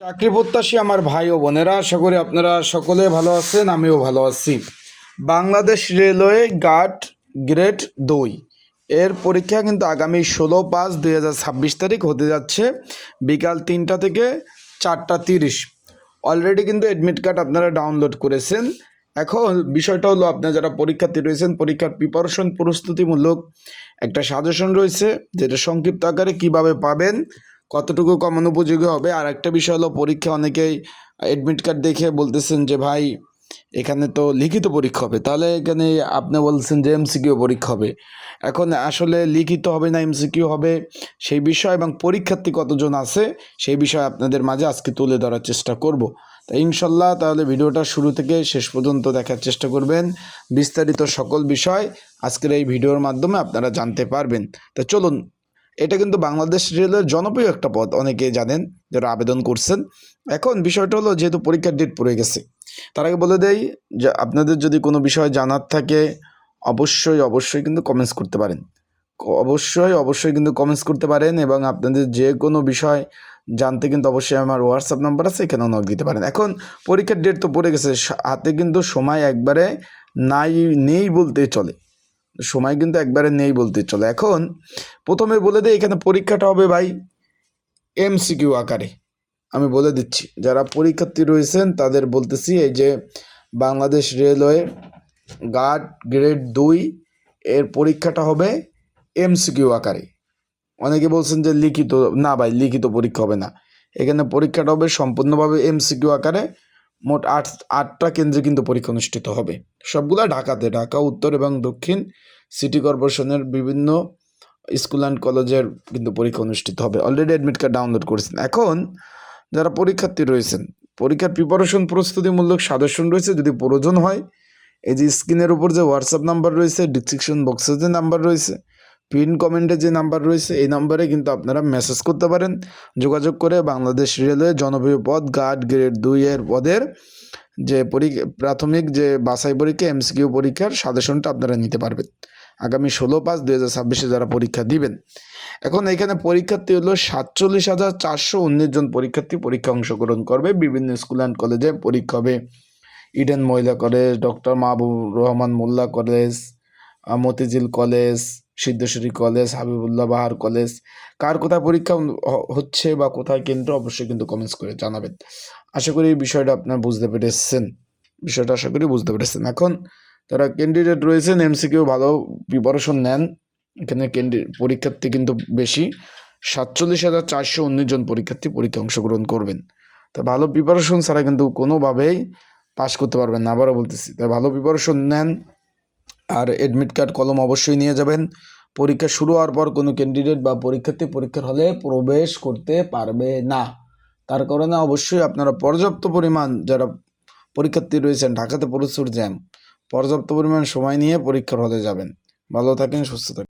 চাকরি প্রত্যাশী আমার ভাই ও বোনেরা, আশা করি আপনারা সকলে ভালো আছেন, আমিও ভালো আছি। বাংলাদেশ রেলওয়ে গার্ড গ্রেড 2 এর পরীক্ষা কিন্তু আগামী 16/5/2026 তারিখ হতে যাচ্ছে বিকাল 3টা থেকে 4টা 30। অলরেডি কিন্তু অ্যাডমিট কার্ড আপনারা ডাউনলোড করেছেন। এখন বিষয়টা হলো, আপনারা যারা পরীক্ষার্থী রয়েছেন, পরীক্ষার প্রিপারেশন প্রস্তুতিমূলক একটা সাজেশন রয়েছে, যেটা সংক্ষিপ্ত আকারে কিভাবে পাবেন, কতটুকু কমন উপযোগী হবে। আর একটা বিষয় হলো, পরীক্ষা অনেকেই অ্যাডমিট কার্ড দেখে বলতেছেন যে ভাই এখানে তো লিখিত পরীক্ষা হবে, তাহলে এখানে আপনি বলছেন যে এমসিকিউ পরীক্ষা হবে। এখন আসলে লিখিত হবে না এমসিকিউ হবে সেই বিষয় এবং পরীক্ষার্থী কতজন আছে সেই বিষয় আপনাদের মাঝে আজকে তুলে ধরার চেষ্টা করব। তাই ইনশাল্লাহ তাহলে ভিডিওটা শুরু থেকে শেষ পর্যন্ত দেখার চেষ্টা করবেন। বিস্তারিত সকল বিষয় আজকের এই ভিডিওর মাধ্যমে আপনারা জানতে পারবেন। তো চলুন, এটা কিন্তু বাংলাদেশ রেলের জনপ্রিয় একটা পদ, অনেকে জানেন যারা আবেদন করছেন। এখন বিষয়টা হলো, যেহেতু পরীক্ষার ডেট পড়ে গেছে, তার আগে বলে দেই যে আপনাদের যদি কোনো বিষয় জানার থাকে অবশ্যই কিন্তু কমেন্টস করতে পারেন। অবশ্যই কিন্তু কমেন্টস করতে পারেন এবং আপনাদের যে কোনো বিষয় জানতে কিন্তু অবশ্যই আমার হোয়াটসঅ্যাপ নাম্বার আছে, এখানেও নক দিতে পারেন। এখন পরীক্ষার ডেট তো পড়ে গেছে, হাতে কিন্তু সময় একবারে নেই বলতে চলে। সময় কিন্তু একবারে নেই বলতে চলে। এখন প্রথমে বলে দিই, এখানে পরীক্ষাটা হবে ভাই এমসিকিউ আকারে। আমি বলে দিচ্ছি, যারা পরীক্ষার্থী রয়েছেন তাদের বলতেছি, এই যে বাংলাদেশ রেলওয়ে গার্ড গ্রেড 2 এর পরীক্ষাটা হবে এমসিকিউ আকারে। অনেকে বলছেন যে লিখিত, না ভাই লিখিত পরীক্ষা হবে না, এখানে পরীক্ষাটা হবে সম্পূর্ণভাবে এমসিকিউ আকারে। মোট আটটা কেন্দ্রে কিন্তু পরীক্ষা অনুষ্ঠিত হবে, সবগুলা ঢাকাতে, ঢাকা উত্তর এবং দক্ষিণ সিটি কর্পোরেশনের বিভিন্ন স্কুল অ্যান্ড কলেজের কিন্তু পরীক্ষা অনুষ্ঠিত হবে। অলরেডি অ্যাডমিট কার্ড ডাউনলোড করেছেন। এখন যারা পরীক্ষার্থী রয়েছেন, পরীক্ষার প্রিপারেশন প্রস্তুতিমূলক সাজেশন রয়েছে, যদি প্রয়োজন হয় এই যে স্ক্রিনের উপর যে হোয়াটসঅ্যাপ নাম্বার রয়েছে, ডিসক্রিপশন বক্সে যে নাম্বার রয়েছে, পিন কমেন্টে যে নাম্বার রয়েছে, এই নাম্বারে কিন্তু আপনারা মেসেজ করতে পারেন। যোগাযোগ করে বাংলাদেশ রেলওয়ে জনপ্রিয় পদ গার্ড গ্রেড 2 এর পদের যে প্রাথমিক যে বাছাই পরীক্ষা এমসিকিউ পরীক্ষার সাজেশনটা আপনারা নিতে পারবেন আগামী 16/5/2026 যারা পরীক্ষা দিবেন। এখন এখানে পরীক্ষার্থী হলো 47,419 জন পরীক্ষার্থী পরীক্ষা অংশগ্রহণ করবে। বিভিন্ন স্কুল অ্যান্ড কলেজে পরীক্ষা হবে। ইডেন মহিলা college, doctor Mahbub Rahman Molla college, Motijheel college, Siddheswari college, Habibullah Bahar college. কার কোথায় পরীক্ষা হচ্ছে বা কোথায় কেন্দ্র, অবশ্যই কিন্তু কমেন্টস করে জানাবেন। আশা করি এই বিষয়টা আপনারা বুঝতে পেরেছেন। এখন তারা ক্যান্ডিডেট রয়েছেন, এমসিকিউ ভালো প্রিপারেশন নেন। এখানে পরীক্ষার্থী কিন্তু বেশি, 47,419 জন পরীক্ষার্থী পরীক্ষা অংশগ্রহণ করবেন। তা ভালো প্রিপারেশন ছাড়া কিন্তু কোনোভাবেই পাস করতে পারবেন না, আবারও বলতেছি। তাই ভালো প্রিপারেশন নেন, আর অ্যাডমিট কার্ড কলম অবশ্যই নিয়ে যাবেন। পরীক্ষা শুরু হওয়ার পর কোনো ক্যান্ডিডেট বা পরীক্ষার্থী পরীক্ষার হলে প্রবেশ করতে পারবে না। তার কারণে অবশ্যই আপনারা পর্যাপ্ত পরিমাণ, যারা পরীক্ষার্থী রয়েছেন, ঢাকাতে প্রচুর জ্যাম, পর্যাপ্ত পরিমাণ সময় নিয়ে পরীক্ষার হলে যাবেন। ভালো থাকেন, সুস্থ থাকেন।